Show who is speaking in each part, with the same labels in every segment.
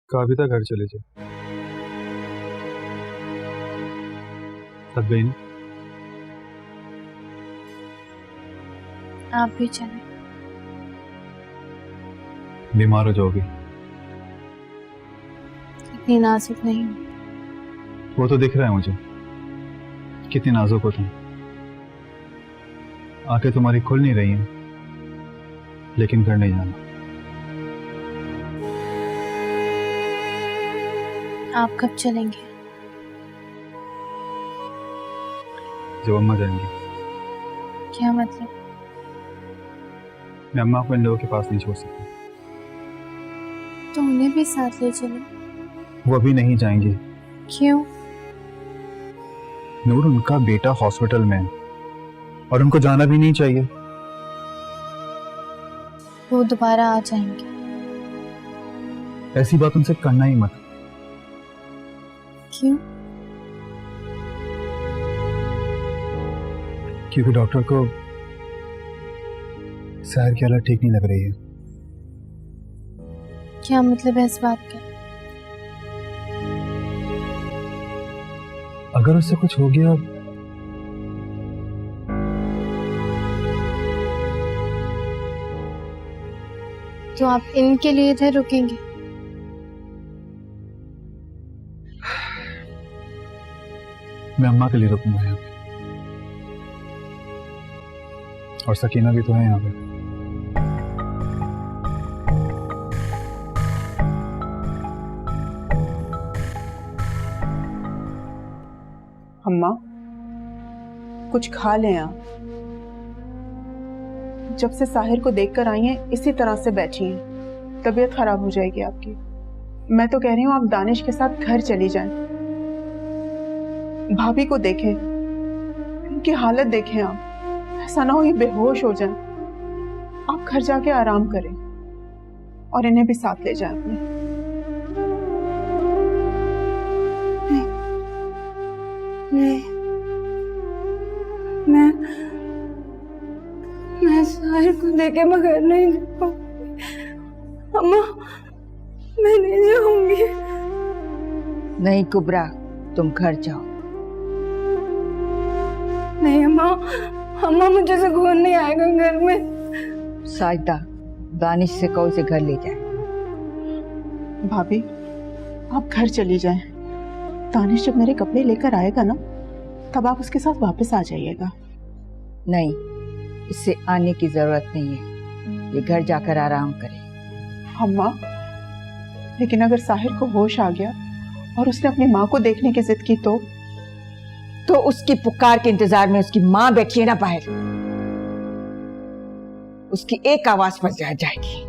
Speaker 1: काबिता घर चले जाओ, थक गई ना?
Speaker 2: आप भी चलें।
Speaker 1: बीमार हो जाओगी।
Speaker 2: इतनी नाजुक नहीं हूँ।
Speaker 1: वो तो दिख रहा है मुझे, कितनी नाजुक हो तुम। आंखें तुम्हारी खुल नहीं रही हैं, लेकिन घर नहीं जाना।
Speaker 2: आप कब चलेंगे?
Speaker 1: जब अम्मा जाएंगी।
Speaker 2: क्या मतलब?
Speaker 1: मैं अम्मा को इन लोगों के पास नहीं छोड़ सकता।
Speaker 2: तो उन्हें भी साथ ले चलो।
Speaker 1: वो अभी नहीं जाएंगी।
Speaker 2: क्यों?
Speaker 1: नूर, उनका बेटा हॉस्पिटल में है और उनको जाना भी नहीं चाहिए।
Speaker 2: वो दोबारा आ जाएंगे।
Speaker 1: ऐसी बात उनसे करना ही मत।
Speaker 2: क्यों?
Speaker 1: क्योंकि डॉक्टर को सहर की हालत ठीक नहीं लग रही है।
Speaker 2: क्या मतलब है इस बात का?
Speaker 1: अगर उससे कुछ हो गया
Speaker 2: तो आप इनके लिए इधर रुकेंगे?
Speaker 1: मैं अम्मा के लिए रुकूंगा यहाँ पे। और सकीना भी तो है यहाँ पे।
Speaker 3: अम्मा, कुछ खा लें आप। जब से साहिर को देखकर आई हैं इसी तरह से बैठी हैं, तबीयत खराब हो जाएगी आपकी। मैं तो कह रही हूँ आप दानिश के साथ घर चली जाएं। भाभी को देखें, उनकी हालत देखें आप। ऐसा ना हो ये बेहोश हो जाएं। आप घर जाके आराम करें और इन्हें भी साथ ले जाएं अपने।
Speaker 4: मैं साहिर को देखे बगैर नहीं जाऊंगी। अम्मा, मैं नहीं जाऊंगी।
Speaker 5: नहीं कुबरा, तुम घर जाओ।
Speaker 4: नहीं अम्मा, अम्मा मुझे सुकून नहीं आएगा घर में।
Speaker 5: साजिदा, दानिश से कहो उसे घर ले जाए।
Speaker 3: भाभी, आप घर चली जाएं। दानिश जब मेरे कपड़े लेकर आएगा ना, तब आप उसके साथ वापस आ जाइएगा।
Speaker 5: नहीं, इससे आने की जरूरत नहीं है। ये घर जाकर आराम करे।
Speaker 3: अम्मा, लेकिन अगर साहिर को होश आ गया और उसने अपनी माँ को देखने की जिद की तो
Speaker 5: उसकी पुकार के इंतजार में उसकी माँ बैठी है ना बाहर। उसकी एक आवाज पर जाएगी।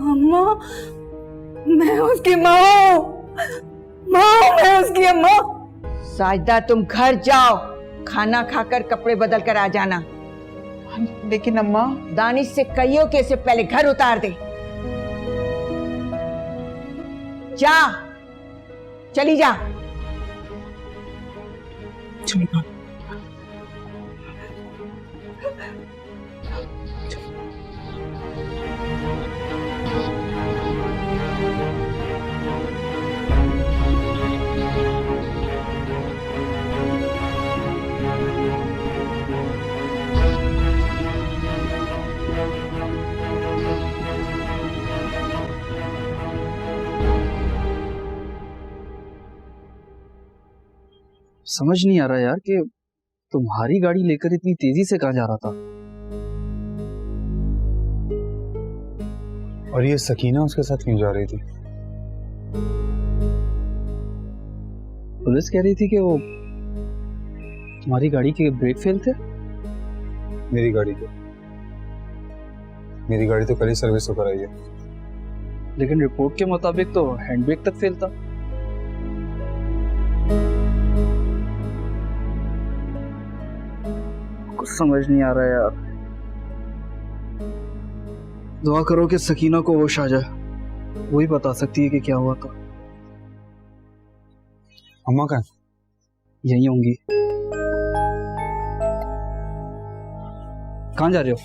Speaker 4: अम्मा, मैं उसकी माँ हूँ। मैं उसकी अम्मा।
Speaker 5: साजिदा, तुम घर जाओ, खाना खाकर कपड़े बदल कर आ जाना।
Speaker 3: लेकिन अम्मा,
Speaker 5: दानिश से कहियो कि इसे पहले घर उतार दे। जा, चली जा।
Speaker 3: चलो।
Speaker 6: समझ नहीं आ रहा यार कि तुम्हारी गाड़ी लेकर इतनी तेजी से कहाँ जा रहा था।
Speaker 1: और ये सकीना उसके साथ क्यों जा रही थी?
Speaker 6: पुलिस कह रही थी कि वो तुम्हारी गाड़ी के ब्रेक फेल थे।
Speaker 1: मेरी गाड़ी तो कल ही सर्विस होकर आई है।
Speaker 6: लेकिन रिपोर्ट के मुताबिक तो हैंड ब्रेक तक फेल था। कुछ समझ नहीं आ रहा है यार। दुआ करो कि सकीना को होश आ जाए, वही बता सकती है कि क्या हुआ था।
Speaker 1: अम्मा कहाँ?
Speaker 6: यहीं होंगी। कहाँ जा रहे हो?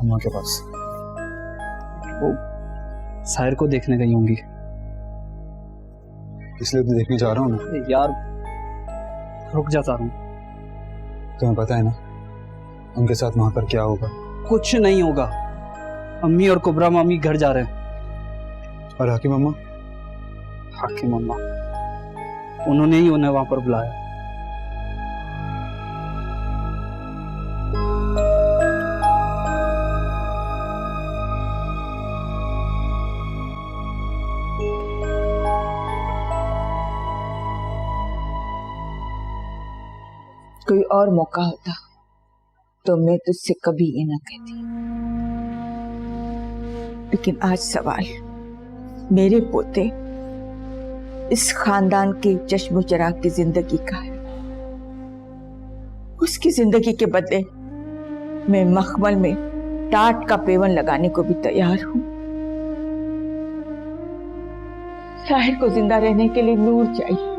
Speaker 1: अम्मा के पास।
Speaker 6: वो साहिर को देखने गई होंगी।
Speaker 1: इसलिए तो देखने जा रहा हूँ ना।
Speaker 6: अरे यार रुक जा सारू।
Speaker 1: तुम्हें पता है ना उनके साथ वहां पर क्या होगा?
Speaker 6: कुछ नहीं होगा। अम्मी और कुबरा मामी घर जा रहे हैं।
Speaker 1: और हाकिम अम्मा?
Speaker 6: हाकिम अम्मा उन्होंने ही उन्हें वहां पर बुलाया।
Speaker 5: कोई और मौका होता तो मैं तुझसे कभी ये न कहती, लेकिन आज सवाल मेरे पोते इस खानदान के चश्मो चिराग की जिंदगी का है। उसकी जिंदगी के बदले मैं मखमल में टाट का पेवन लगाने को भी तैयार हूं। साहिर को जिंदा रहने के लिए नूर चाहिए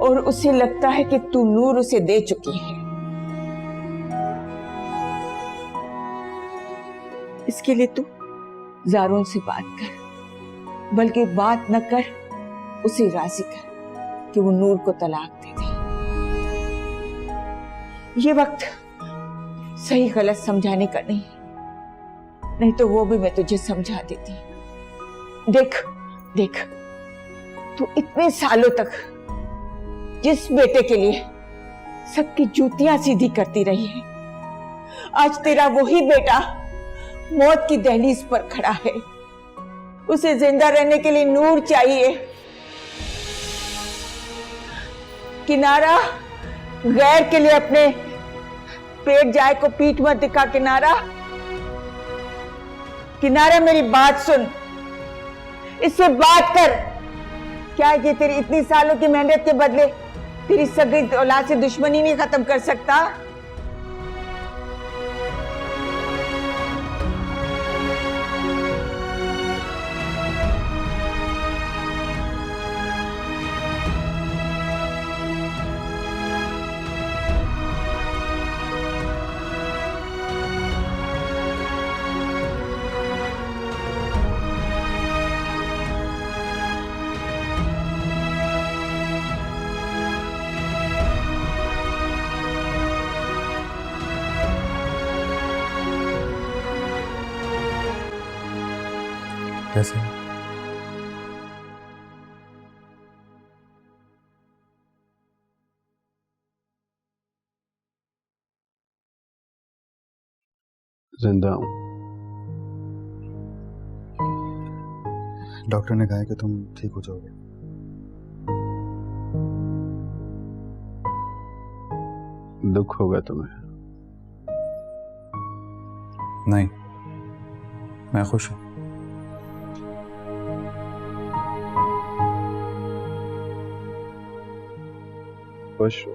Speaker 5: और उसे लगता है कि तू नूर उसे दे चुकी है। इसके लिए तू जारून से बात कर, बल्कि बात न कर, उसे राजी कर कि वो नूर को तलाक दे दे। ये वक्त सही गलत समझाने का नहीं, नहीं तो वो भी मैं तुझे समझा देती। देख देख, तू इतने सालों तक जिस बेटे के लिए सबकी जूतियां सीधी करती रही है, आज तेरा वही बेटा मौत की दहलीज पर खड़ा है। उसे जिंदा रहने के लिए नूर चाहिए। किनारा, गैर के लिए अपने पेट जाए को पीठ मत दिखा। किनारा, किनारा मेरी बात सुन, इससे बात कर। क्या ये तेरी इतनी सालों की मेहनत के बदले तेरी सगी औलाद से दुश्मनी नहीं खत्म कर सकता?
Speaker 1: कैसे?
Speaker 7: जिंदा हूं।
Speaker 1: डॉक्टर ने कहा है कि तुम ठीक हो जाओगे।
Speaker 7: दुख होगा तुम्हें?
Speaker 1: नहीं, मैं खुश हूं।
Speaker 7: खुश हो?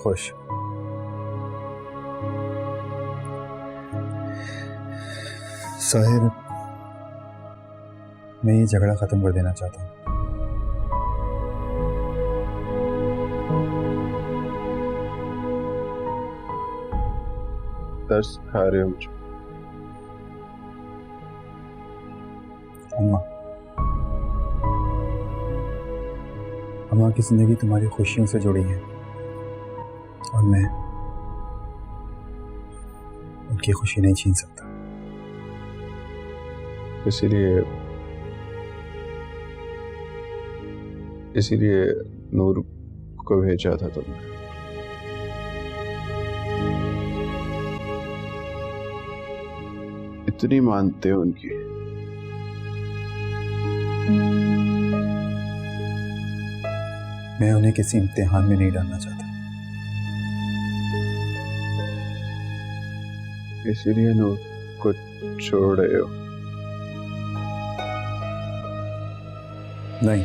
Speaker 1: खुश। साहिर, मैं ये झगड़ा खत्म कर देना चाहता हूँ।
Speaker 7: तरस खा रहे हो मुझे?
Speaker 1: अम्मा, अम्मा की जिंदगी तुम्हारी खुशियों से जुड़ी है और मैं उनकी खुशी नहीं छीन सकता।
Speaker 7: इसीलिए नूर को भेजा था तुमने। इतनी मानते हो उनकी?
Speaker 1: मैं उन्हें किसी इम्तिहान में नहीं डालना चाहता।
Speaker 7: इसीलिए नूर को छोड़ रहे हो?
Speaker 1: नहीं,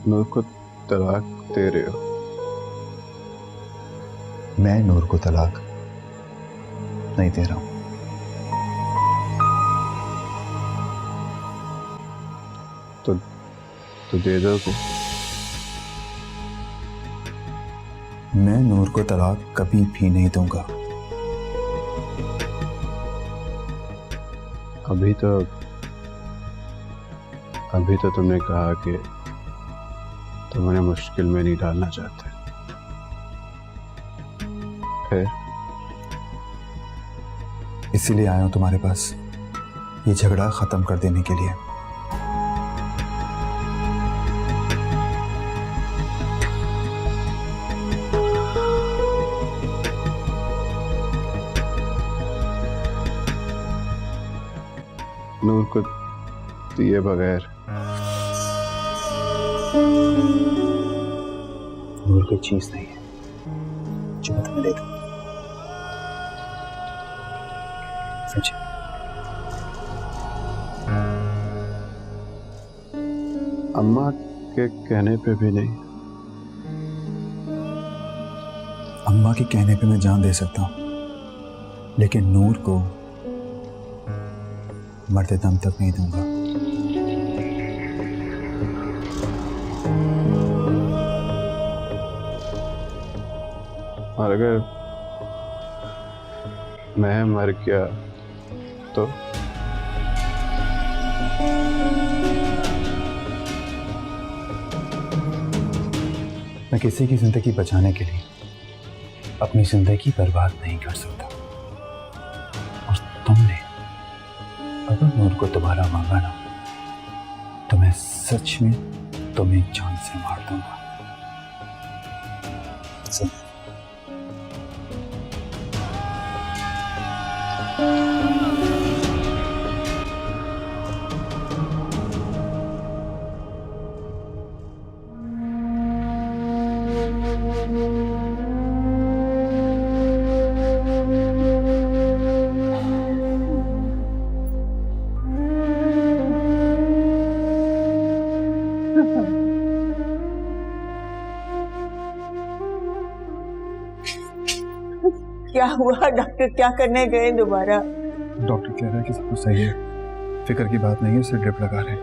Speaker 7: नूर को तलाक दे रहे हो?
Speaker 1: मैं नूर को तलाक नहीं दे रहा हूं।
Speaker 7: तो दे दो।
Speaker 1: मैं नूर को तलाक कभी भी नहीं दूंगा।
Speaker 7: अभी तो तुमने कहा कि तुम उन्हें मुश्किल में नहीं डालना चाहते। फिर
Speaker 1: इसीलिए आया हूं तुम्हारे पास, ये झगड़ा खत्म कर देने के लिए।
Speaker 7: नूर को दिए बगैर
Speaker 1: नूर कोई चीज नहीं है जो मैं तुम्हें दे दूं, समझे?
Speaker 7: अम्मा के कहने पे भी नहीं।
Speaker 1: अम्मा के कहने पे मैं जान दे सकता हूं, लेकिन नूर को मरते दम तक नहीं दूंगा।
Speaker 7: और अगर मैं मर गया तो?
Speaker 1: मैं किसी की जिंदगी बचाने के लिए अपनी जिंदगी बर्बाद नहीं कर सकता। और तुमने अगर नूर को दोबारा मांगा ना, तो मैं सच में तुम्हें जान से मार दूंगा। सुन।
Speaker 5: क्या हुआ डॉक्टर? क्या करने गए दोबारा?
Speaker 1: डॉक्टर कह रहा है कि सब कुछ सही है, फिक्र की बात नहीं है, उसे ड्रिप लगा रहे हैं।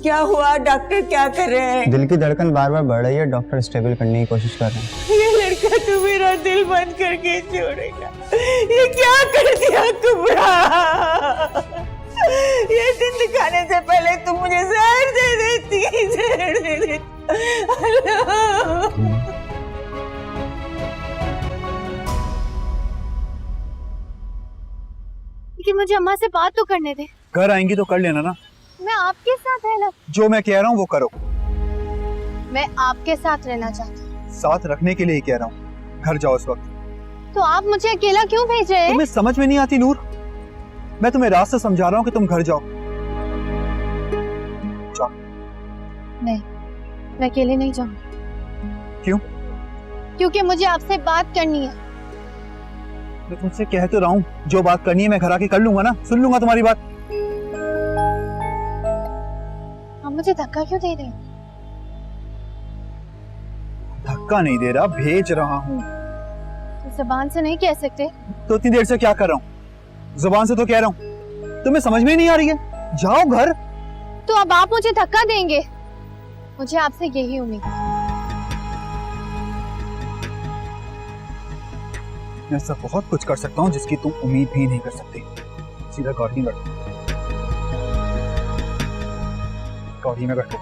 Speaker 5: क्या हुआ डॉक्टर? क्या कर रहे हैं?
Speaker 8: दिल की धड़कन बार बार बढ़ रही है, डॉक्टर स्टेबल करने की कोशिश कर रहे हैं।
Speaker 5: ये लड़का तो मेरा दिल बंद करके छोड़ेगा। ये क्या कर दिया कुबरा? ये दिन दिखाने से पहले तुम मुझे जहर दे देती, जहर दे देती।
Speaker 2: लेकिन मुझे अम्मा से बात तो करने दे।
Speaker 1: घर आएंगी तो कर लेना ना।
Speaker 2: मैं आपके साथ रहना,
Speaker 1: जो मैं कह रहा हूँ वो करो।
Speaker 2: मैं आपके साथ रहना चाहती हूँ।
Speaker 1: साथ रखने के लिए ही कह रहा हूँ। घर जाओ इस वक्त।
Speaker 2: तो आप मुझे अकेला क्यों भेज रहे हैं?
Speaker 1: तुम्हें समझ में नहीं आती नूर? मैं तुम्हें रास्ता समझा रहा हूँ कि तुम घर जाओ। जाओ।
Speaker 2: नहीं, मैं अकेले नहीं जाऊंगी।
Speaker 1: क्यों?
Speaker 2: क्योंकि मुझे आपसे बात करनी है।
Speaker 1: मैं तुमसे कह तो रहा हूँ, जो बात करनी है मैं घर आके कर लूंगा ना, सुन लूंगा तुम्हारी बात।
Speaker 2: आप मुझे धक्का क्यों दे रहे हैं?
Speaker 1: धक्का नहीं दे रहा, भेज रहा हूँ।
Speaker 2: तो जुबान से नहीं कह सकते?
Speaker 1: तो इतनी देर से क्या कर रहा हूँ? जुबान से तो कह रहा हूँ, तुम्हें समझ में ही नहीं आ रही है। जाओ घर।
Speaker 2: तो अब आप मुझे धक्का देंगे? मुझे आपसे यही उम्मीद है।
Speaker 1: मैं ऐसा बहुत कुछ कर सकता हूँ जिसकी तुम उम्मीद भी नहीं कर सकती। सीधा गाड़ी में बैठो, गाड़ी में बैठो,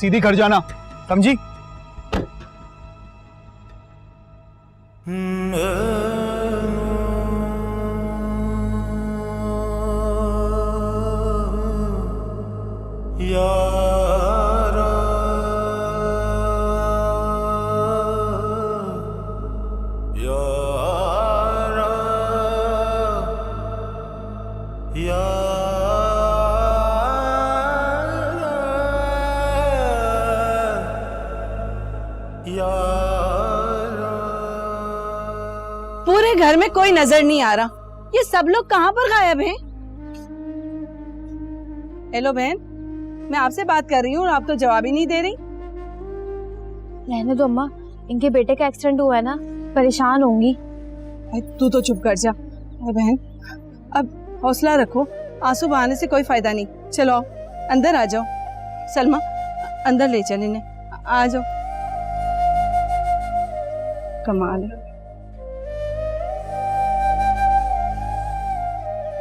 Speaker 1: सीधी घर जाना, समझी?
Speaker 4: पूरे घर में कोई नजर नहीं आ रहा, ये सब लोग कहाँ पर गायब हैं? हेलो बहन, मैं आपसे बात कर रही हूँ और आप तो जवाब ही नहीं दे रही।
Speaker 2: रहने दो अम्मा, इनके बेटे का एक्सीडेंट हुआ है ना, परेशान होंगी।
Speaker 4: तू तो चुप कर जा। अरे बहन, अब हौसला रखो, आंसू बहाने से कोई फायदा नहीं। चलो अंदर आ जाओ। सलमा अंदर ले चल इन्हें, आ जाओ। कमाल है।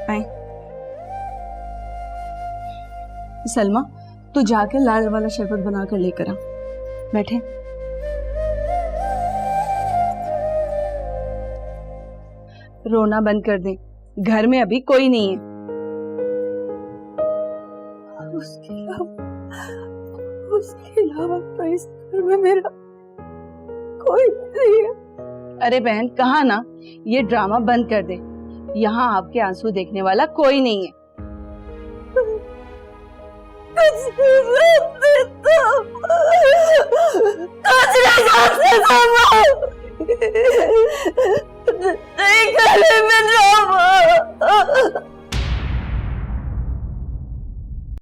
Speaker 4: आए। सलमा तू जाके लाल वाला शरबत बनाकर लेकर आ। बैठे। रोना बंद कर दे, घर में अभी कोई नहीं है। उसके अलावा तो इस घर में मेरा कोई नहीं है। अरे बहन कहा ना, ये ड्रामा बंद कर दे। यहाँ आपके आंसू देखने वाला कोई नहीं है।